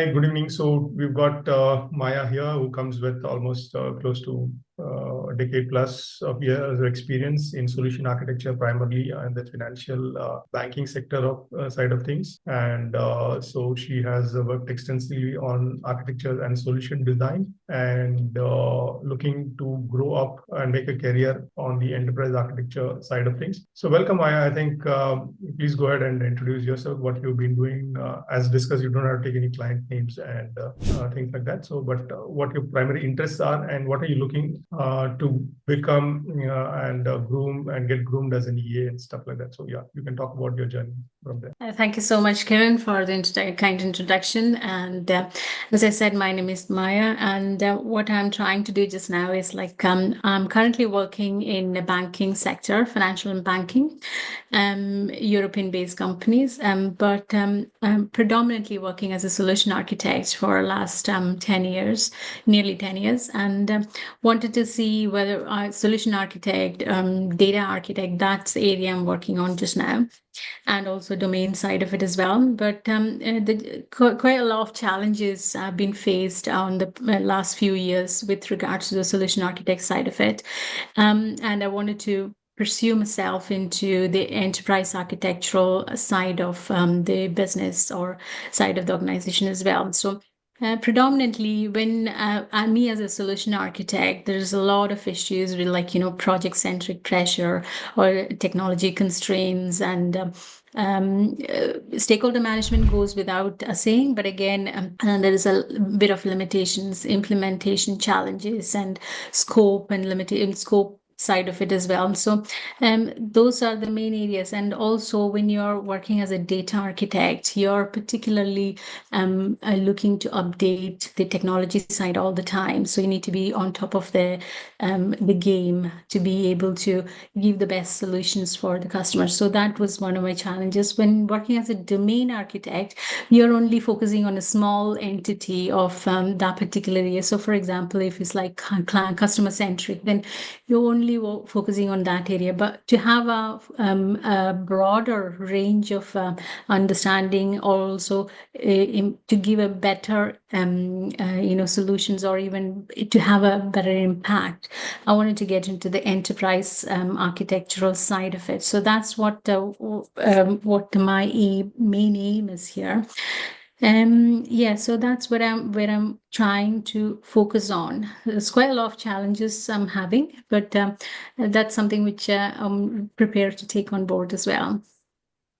Hi, good evening. So we've got Maya here, who comes with almost close to a decade plus of years of experience in solution architecture, primarily in the financial banking sector of side of things. And so she has worked extensively on architecture and solution design, and looking to grow up and make a career on the enterprise architecture side of things. So welcome, Maya. I think please go ahead and introduce yourself, what you've been doing. As discussed, you don't have to take any client names and things like that. So, but what your primary interests are, and what are you looking to become and groom and get groomed as an EA and stuff like that. So, yeah, you can talk about your journey from there. Thank you so much, Kiran, for the kind introduction. And as I said, my name is Maya, and what I'm trying to do just now is I'm currently working in the banking sector, financial and banking, European-based companies, but I'm predominantly working as a solution architect for the last 10 years, nearly 10 years, and wanted to see whether solution architect, data architect, that's the area I'm working on just now, and also domain side of it as well. But quite a lot of challenges have been faced on the last few years with regards to the solution architect side of it. And I wanted to pursue myself into the enterprise architectural side of the business or side of the organization as well. So predominantly, when me as a solution architect, there's a lot of issues with project-centric pressure or technology constraints, and stakeholder management goes without saying, but again, there is a bit of limitations, implementation challenges, and scope and limited scope side of it as well. So those are the main areas. And also, when you're working as a data architect, you're particularly looking to update the technology side all the time. So you need to be on top of the game to be able to give the best solutions for the customers. So that was one of my challenges. When working as a domain architect, you're only focusing on a small entity of that particular area. So for example, if it's like client customer centric, then you're only focusing on that area. But to have a broader range of understanding, or also to give a better solutions, or even to have a better impact, I wanted to get into the enterprise architectural side of it. So that's what my main aim is here. Yeah, so that's what I'm trying to focus on. There's quite a lot of challenges I'm having, but that's something which I'm prepared to take on board as well.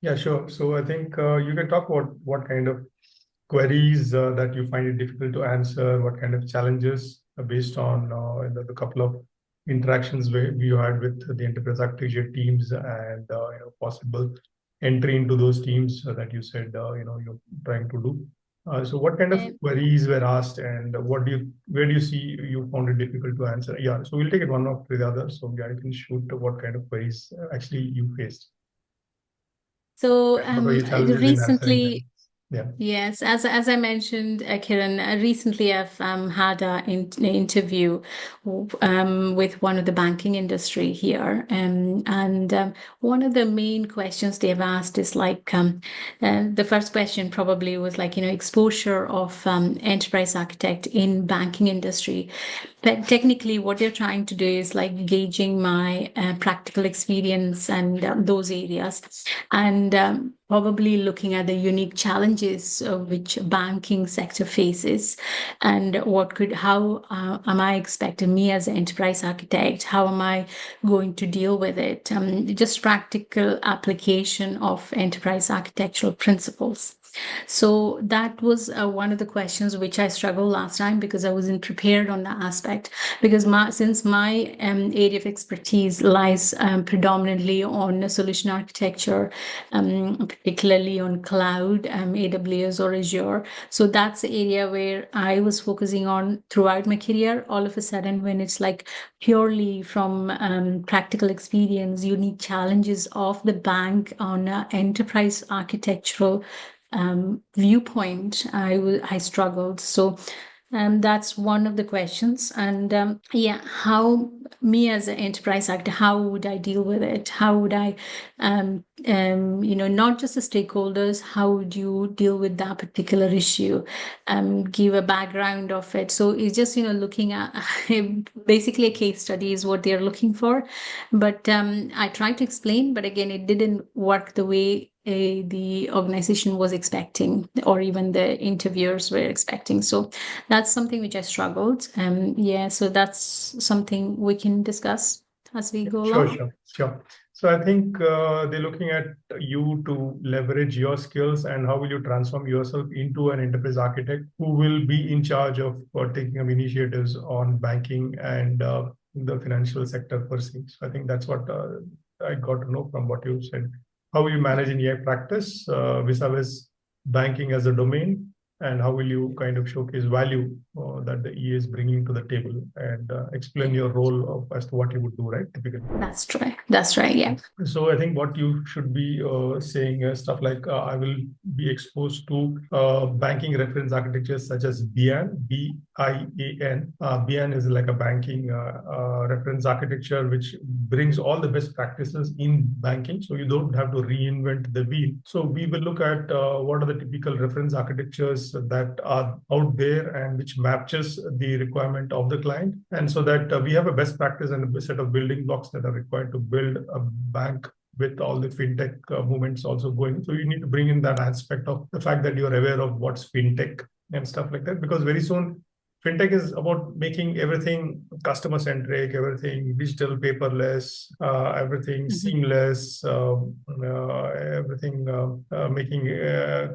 Yeah, sure. So I think you can talk about what kind of queries that you find it difficult to answer, what kind of challenges based on the couple of interactions you had with the enterprise architecture teams, and possible entry into those teams that you said you're trying to do. So what kind of And queries were asked, and where do you see you found it difficult to answer? Yeah, so we'll take it one after the other. So yeah, you can shoot what kind of queries actually you faced. so What were your challenges in answering them? recently, Yeah. yes, as I mentioned, Kiran, recently I've had an interview with one of the banking industry here, and one of the main questions they've asked is the first question probably was exposure of enterprise architect in banking industry. But technically, what they're trying to do is gauging my practical experience and those areas, and probably looking at the unique challenges which banking sector faces, and how am I expecting me as an enterprise architect, how am I going to deal with it? Just practical application of enterprise architectural principles. So that was one of the questions which I struggled last time, because I wasn't prepared on that aspect. Because since my area of expertise lies predominantly on solution architecture, particularly on cloud, AWS or Azure. So that's the area where I was focusing on throughout my career. All of a sudden, when it's purely from practical experience, unique challenges of the bank on enterprise architectural viewpoint, I struggled. So that's one of the questions. And yeah, how me as an enterprise actor, how would I deal with it? How would I not just the stakeholders, how would you deal with that particular issue, give a background of it. So it's just, looking at basically a case study is what they're looking for. But I tried to explain, but again, it didn't work the way the organization was expecting, or even the interviewers were expecting. So that's something which I struggled. Yeah, so that's something we can discuss as we go Sure, along. sure. So I think they're looking at you to leverage your skills and how will you transform yourself into an enterprise architect who will be in charge of taking up initiatives on banking and the financial sector per se. So I think that's what I got to know from what you said. How will you manage in AI practice vis-a-vis banking as a domain, and how will you kind of showcase value that the EA is bringing to the table, and explain your role as to what you would do, right? Typically. That's right. Yeah. So I think what you should be saying is stuff like I will be exposed to banking reference architectures such as BIAN, BIAN. BIAN is like a banking reference architecture which brings all the best practices in banking. So you don't have to reinvent the wheel. So we will look at what are the typical reference architectures that are out there and which matches the requirement of the client. And so that we have a best practice and a set of building blocks that are required to build a bank with all the fintech movements also going. So you need to bring in that aspect of the fact that you're aware of what's fintech and stuff like that, because very soon fintech is about making everything customer centric, everything digital, paperless, everything seamless, everything making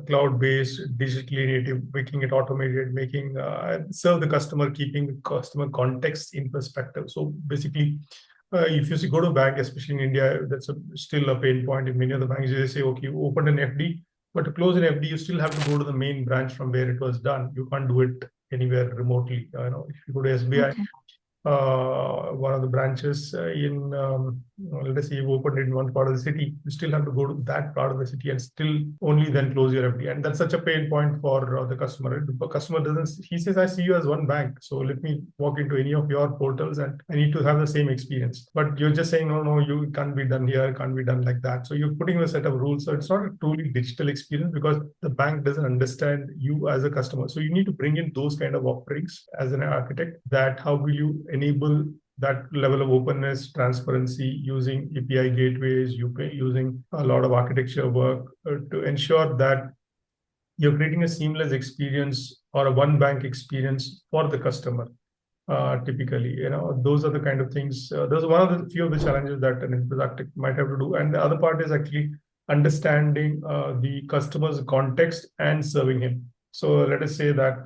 cloud based, digitally native, making it automated, making serve the customer, keeping the customer context in perspective. So basically, if you go to a bank, especially in India, that's still a pain point in many of the banks. They say, okay, you opened an FD, but to close an FD, you still have to go to the main branch from where it was done. You can't do it anywhere remotely. If you go to SBI, Okay. One of the branches in, let us say you opened in one part of the city, you still have to go to that part of the city and still only then close your FD. And that's such a pain point for the customer. The customer doesn't, he says, I see you as one bank. So let me walk into any of your portals and I need to have the same experience. But you're just saying, no, you can't be done here, can't be done like that. So you're putting a set of rules. So it's not a truly digital experience because the bank doesn't understand you as a customer. So you need to bring in those kind of offerings as an architect, that how will you enable that level of openness, transparency, using API gateways, using a lot of architecture work to ensure that you're creating a seamless experience or a one bank experience for the customer. Typically, those are the kind of things. Those are one of the few of the challenges that an enterprise architect might have to do. And the other part is actually understanding the customer's context and serving him. So let us say that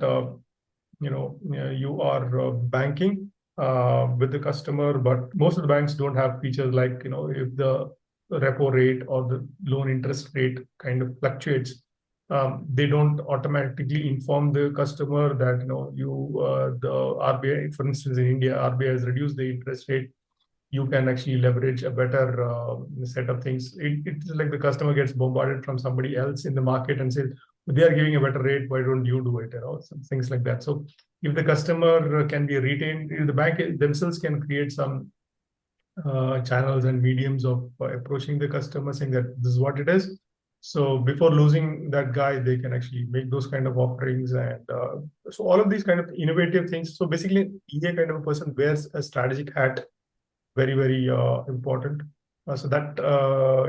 you are banking with the customer, but most of the banks don't have features like, if the repo rate or the loan interest rate kind of fluctuates, they don't automatically inform the customer that, the RBI, for instance, in India, RBI has reduced the interest rate. You can actually leverage a better set of things. It's like the customer gets bombarded from somebody else in the market and says, they are giving a better rate, why don't you do it? Some things like that. So if the customer can be retained, the bank themselves can create some channels and mediums of approaching the customer, saying that this is what it is. So before losing that guy, they can actually make those kind of offerings. And so all of these kind of innovative things. So basically, EA kind of a person wears a strategic hat, very, very important. So that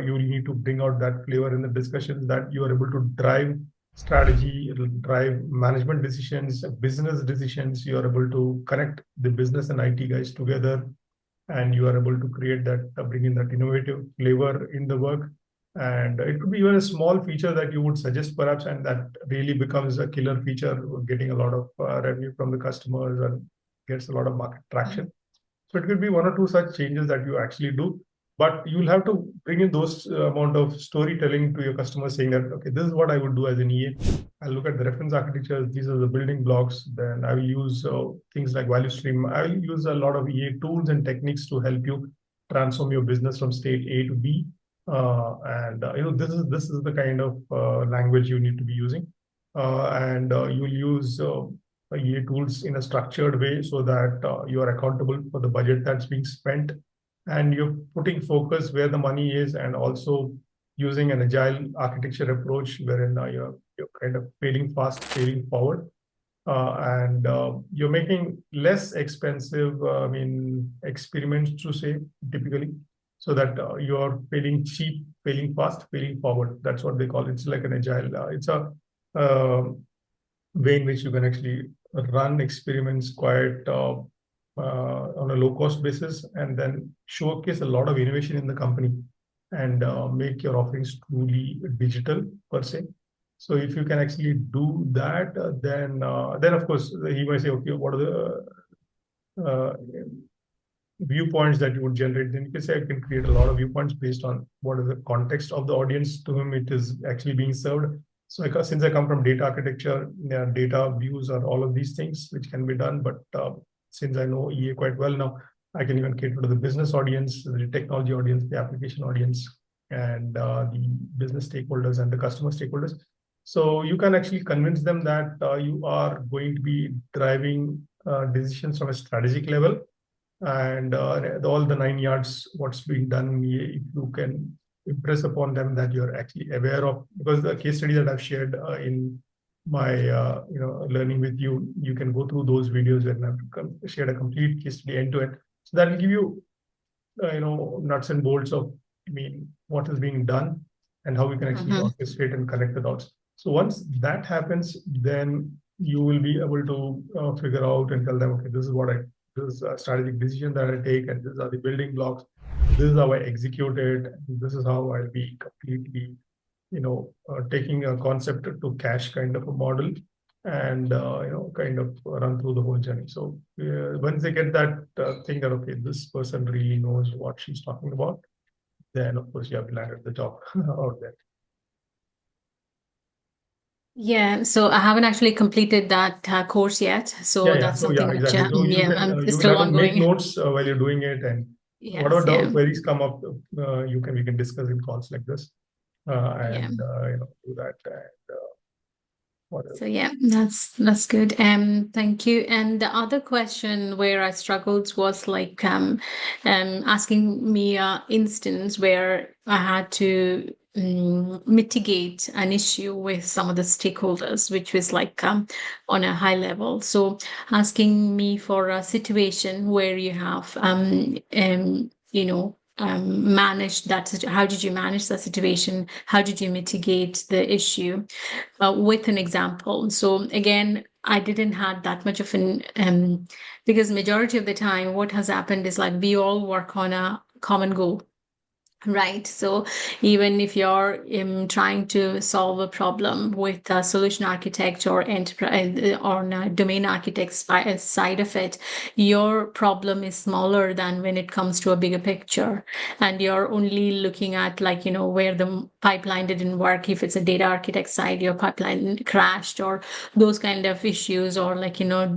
you will need to bring out that flavor in the discussions, that you are able to drive strategy, it'll drive management decisions, business decisions. You are able to connect the business and IT guys together, and you are able to create that, bring in that innovative flavor in the work. And it could be even a small feature that you would suggest perhaps, and that really becomes a killer feature, getting a lot of revenue from the customers and gets a lot of market traction. So it could be one or two such changes that you actually do, but you'll have to bring in those amount of storytelling to your customers, saying that, okay, this is what I would do as an EA. I'll look at the reference architectures. These are the building blocks. Then I will use things like value stream. I will use a lot of EA tools and techniques to help you transform your business from state A to B. This is the kind of language you need to be using, and you'll use EA tools in a structured way, so that you are accountable for the budget that's being spent, and you're putting focus where the money is, and also using an agile architecture approach wherein you're kind of failing fast, failing forward, and you're making less expensive, experiments to say typically, so that you're failing cheap, failing fast, failing forward. That's what they call it. It's like an agile. It's a uh, way in which you can actually run experiments quite on a low cost basis, and then showcase a lot of innovation in the company, and make your offerings truly digital per se. So if you can actually do that, then of course he might say, okay, what are the viewpoints that you would generate? Then you can say I can create a lot of viewpoints based on what is the context of the audience to whom it is actually being served. So since I come from data architecture, data views are all of these things which can be done. But since I know EA quite well now, I can even cater to the business audience, the technology audience, the application audience, and the business stakeholders and the customer stakeholders. So you can actually convince them that you are going to be driving decisions from a strategic level, and all the 9 yards, what's being done. If you can impress upon them that you're actually aware of, because the case study that I've shared in my learning with you, you can go through those videos and I've shared a complete case study end to end. So that will give you nuts and bolts of what is being done and how we can actually orchestrate and connect the dots. So once that happens, then you will be able to figure out and tell them, okay, this is a strategic decision that I take, and these are the building blocks. This is how I execute it. This is how I'll be completely, taking a concept to cash kind of a model, and kind of run through the whole journey. So once they get that thing that, okay, this person really knows what she's talking about, then of course you have landed the job out there. Yeah, so I haven't actually completed that course yet. So that's something which, Exactly. So I'm you will still have to make ongoing. notes while you're doing it, and Yes, whatever yeah, queries come up, we can discuss in calls like this, yeah. and do that. And what else? So yeah, that's good. Thank you. And the other question where I struggled was like asking me a instance where I had to mitigate an issue with some of the stakeholders, which was like on a high level. So asking me for a situation where you have managed that. How did you manage that situation? How did you mitigate the issue? With an example. So again, I didn't have that much of an because majority of the time, what has happened is like we all work on a common goal. Right. So even if you're trying to solve a problem with a solution architect or enterprise or a domain architect side of it, your problem is smaller than when it comes to a bigger picture. And you're only looking at where the pipeline didn't work. If it's a data architect side, your pipeline crashed or those kind of issues, or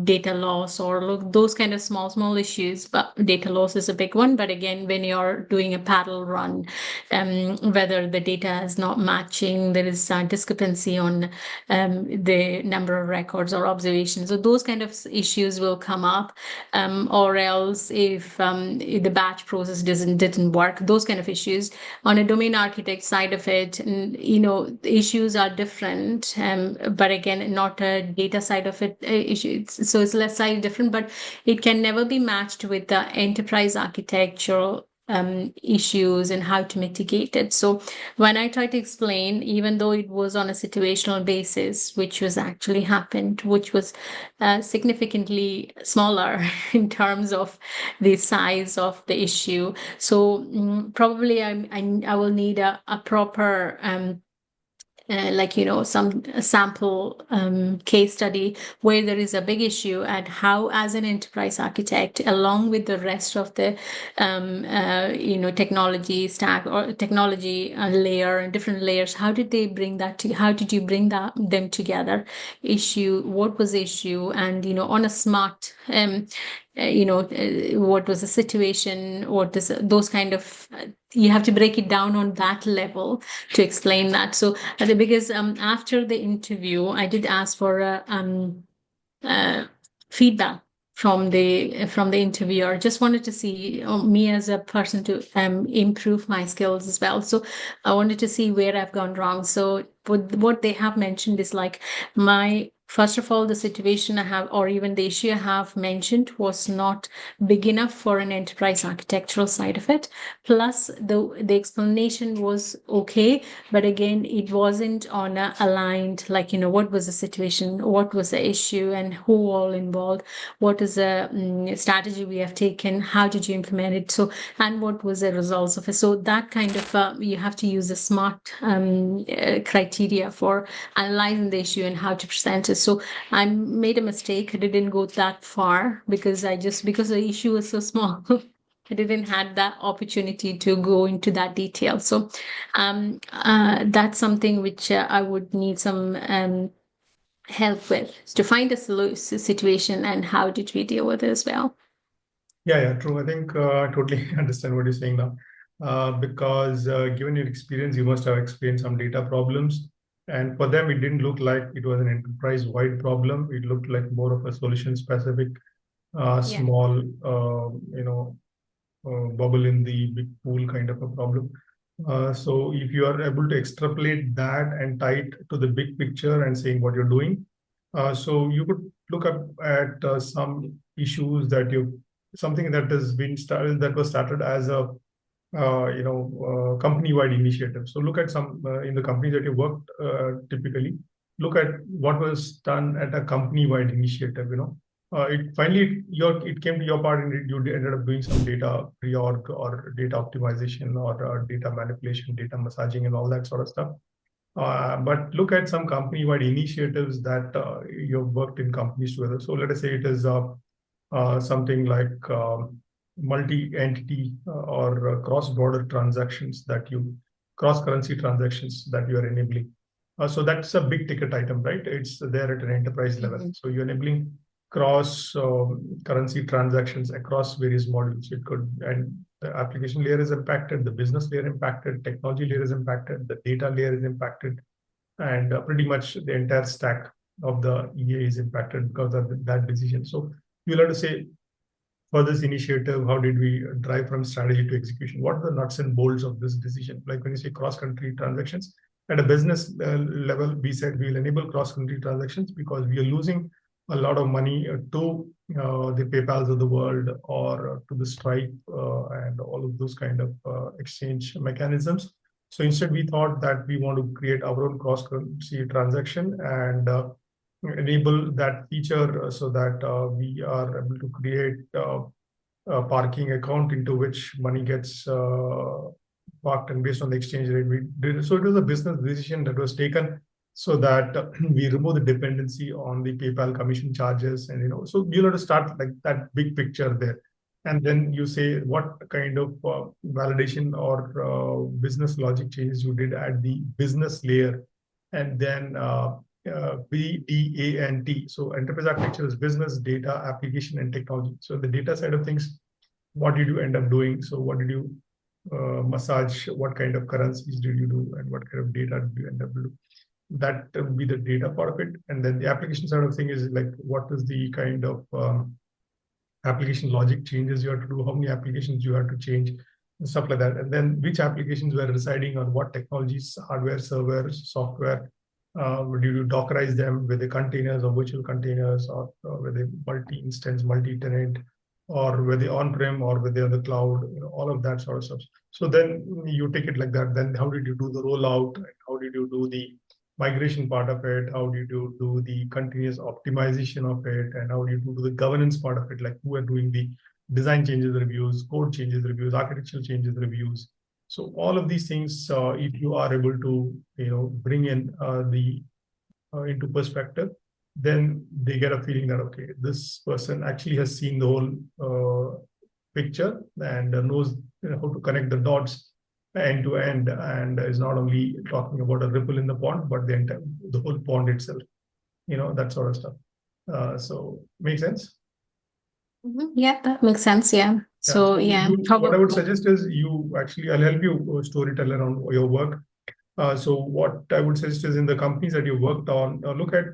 data loss, or those kind of small issues. But data loss is a big one. But again, when you're doing a parallel run, whether the data is not matching, there is a discrepancy on the number of records or observations. So those kind of issues will come up, or else if the batch process didn't work, those kind of issues. On a domain architect side of it, the issues are different, but again, not a data side of it issue. So it's less slightly different, but it can never be matched with the enterprise architectural issues and how to mitigate it. So when I try to explain, even though it was on a situational basis, which was actually happened, which was significantly smaller in terms of the size of the issue. So probably I will need a proper some sample case study where there is a big issue, and how, as an enterprise architect, along with the rest of the technology stack or technology layer and different layers, how did they bring that to? How did you bring them together? Issue, what was the issue, and on a smart what was the situation, what is those kind of you have to break it down on that level to explain that. So because after the interview, I did ask for a feedback from the interviewer. Just wanted to see me as a person to improve my skills as well. So I wanted to see where I've gone wrong. So what they have mentioned is like my first of all, the situation I have, or even the issue I have mentioned, was not big enough for an enterprise architectural side of it. Plus, the explanation was okay, but again, it wasn't on a aligned, like, what was the situation, what was the issue, and who all involved, what is the strategy we have taken, how did you implement it, so, and what was the results of it. So that kind of you have to use a smart criteria for analyzing the issue and how to present it. So I made a mistake. I didn't go that far because because the issue was so small. I didn't had that opportunity to go into that detail. So that's something which I would need some help with, to find a situation and how did we deal with it as well. Yeah, true. I think I totally understand what you're saying now. Because given your experience, you must have experienced some data problems. And for them, it didn't look like it was an enterprise-wide problem. It looked like more of a solution-specific, small, bubble in the big pool kind of a problem. So if you are able to extrapolate that and tie it to the big picture and saying what you're doing, so you could look up at some issues that something that has been started, that was started as a company-wide initiative. So look at some in the companies that you worked typically. Look at what was done at a company-wide initiative. It came to your part, and you ended up doing some data reorg or data optimization or data manipulation, data massaging, and all that sort of stuff. But look at some company-wide initiatives that you've worked in companies together. So let us say it is something like multi-entity or cross-border transactions cross-currency transactions that you are enabling. So that's a big ticket item, right? It's there at an enterprise level. So you're enabling cross currency transactions across various modules. And the application layer is impacted, the business layer impacted, technology layer is impacted, the data layer is impacted, and pretty much the entire stack of the EA is impacted because of that decision. So you'll have to say, for this initiative, how did we drive from strategy to execution? What are the nuts and bolts of this decision? Like when you say cross-country transactions, at a business level, we said we will enable cross-country transactions because we are losing a lot of money to the PayPals of the world or to the Stripe and all of those kind of exchange mechanisms. So instead, we thought that we want to create our own cross-currency transaction and enable that feature so that we are able to create a parking account into which money gets parked, and based on the exchange rate we did. So it was a business decision that was taken so that we remove the dependency on the PayPal commission charges, and so you'll have to start like that big picture there. And then you say what kind of validation or business logic changes you did at the business layer, and then BDANT. So enterprise architecture is business, data, application, and technology. So the data side of things, what did you end up doing? So what did you massage? What kind of currencies did you do? And what kind of data did you end up doing? That would be the data part of it. And then the application side of thing is like, what is the kind of application logic changes you have to do? How many applications you have to change? And stuff like that. And then which applications were residing on what technologies, hardware, servers, software. Would you Dockerize them with the containers or virtual containers, or were they multi-instance, multi-tenant, or were they on-prem or were they on the cloud, all of that sort of stuff. So then you take it like that. Then how did you do the rollout? How did you do the migration part of it? How did you do the continuous optimization of it? And how do you do the governance part of it? Like who are doing the design changes reviews, code changes reviews, architectural changes reviews. So all of these things, if you are able to, bring in into perspective, then they get a feeling that, okay, this person actually has seen the whole picture and knows how to connect the dots end to end, and is not only talking about a ripple in the pond, but the whole pond itself, that sort of stuff. So make sense? Yeah, that makes sense. Yeah. So yeah, what I would suggest is I'll help you storytell around your work. So what I would suggest is in the companies that you worked on, look at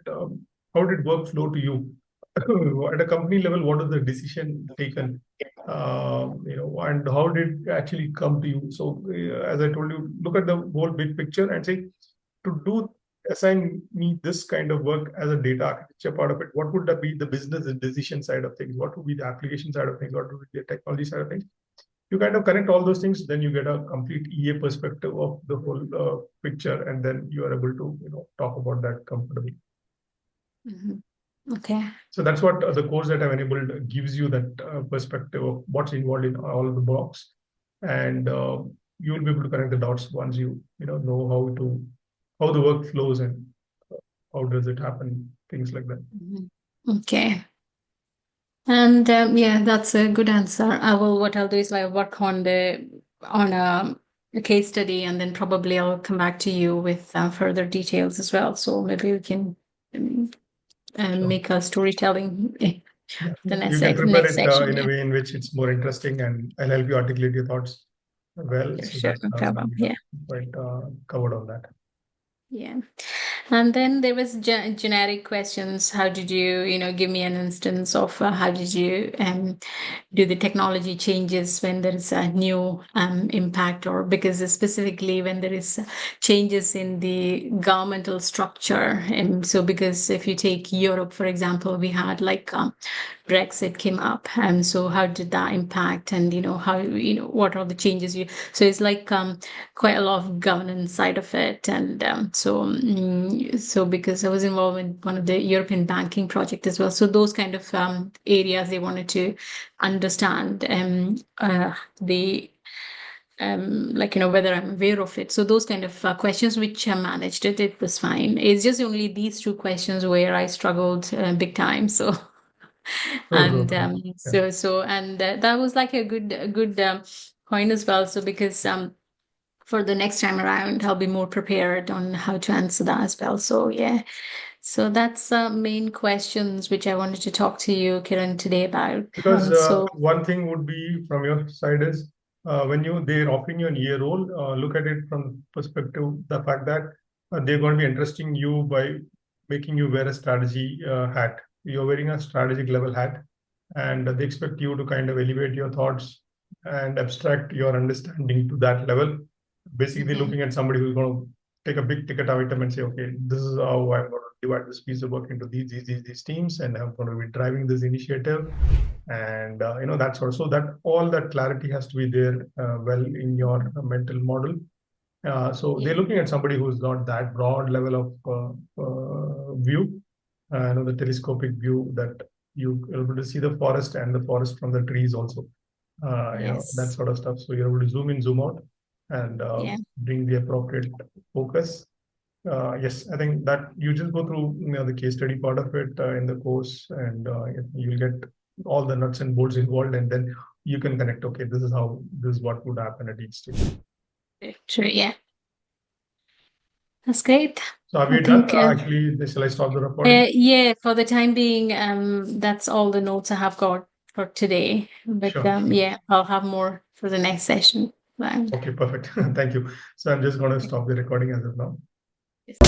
how did work flow to you. at a company level, what is the decision taken? And how did it actually come to you? So, as I told you, look at the whole big picture and say, assign me this kind of work as a data architecture part of it. What would that be the business and decision side of things? What would be the application side of things? What would be the technology side of things? You kind of connect all those things, then you get a complete EA perspective of the whole picture, and then you are able to talk about that comfortably. Okay. So that's what the course that I've enabled gives you, that perspective of what's involved in all of the blocks, and you will be able to connect the dots once you know how the work flows and how does it happen, things like that. Okay. And yeah, that's a good answer. What I'll do is like work on a case study, and then probably I'll come back to you with further details as well. So maybe we can make a storytelling the You can prepare next it section. in a way in which it's more interesting, and I'll help you articulate your thoughts well, so Sure, that no problem. Yeah. quite covered on that. Yeah. And then there was generic questions. How did you give me an instance of how did you do the technology changes when there is a new impact, or because specifically when there is changes in the governmental structure. And so because if you take Europe, for example, we had like Brexit came up, and so how did that impact, and how what are the changes so it's like quite a lot of governance side of it. And so because I was involved in one of the European banking project as well, so those kind of areas they wanted to understand the whether I'm aware of it. So those kind of questions which I managed it was fine. It's just only these two questions where I struggled big time. So and that was like a good point as well. So because for the next time around, I'll be more prepared on how to answer that as well. So yeah, so that's main questions which I wanted to talk to you, Kiran, today about. Because one thing would be from your side is when they're offering you an EA role, look at it from perspective the fact that they're going to be interesting you by making you wear a strategy hat. You're wearing a strategic level hat, and they expect you to kind of elevate your thoughts and abstract your understanding to that level. Basically, looking at somebody who's going to take a big ticket item and say, okay, this is how I'm going to divide this piece of work into these teams, and I'm going to be driving this initiative, and that sort of. So that all that clarity has to be there well in your mental model. So they're looking at somebody who's got that broad level of view, the telescopic view, that you're able to see the forest and the forest from the trees also. That sort of stuff. So you're able to zoom in, zoom out, and bring the appropriate focus. Yes, I think that you just go through the case study part of it in the course, and you'll get all the nuts and bolts involved, and then you can connect. Okay, this is what would happen at each stage. Sure, yeah. That's great. So are we done? Actually, shall I stop the recording? Yeah, for the time being, that's all the notes I have got for today. But Sure. yeah, I'll have more for the next session. Okay, perfect. Thank you. So I'm just going to stop the recording as of now. Yes.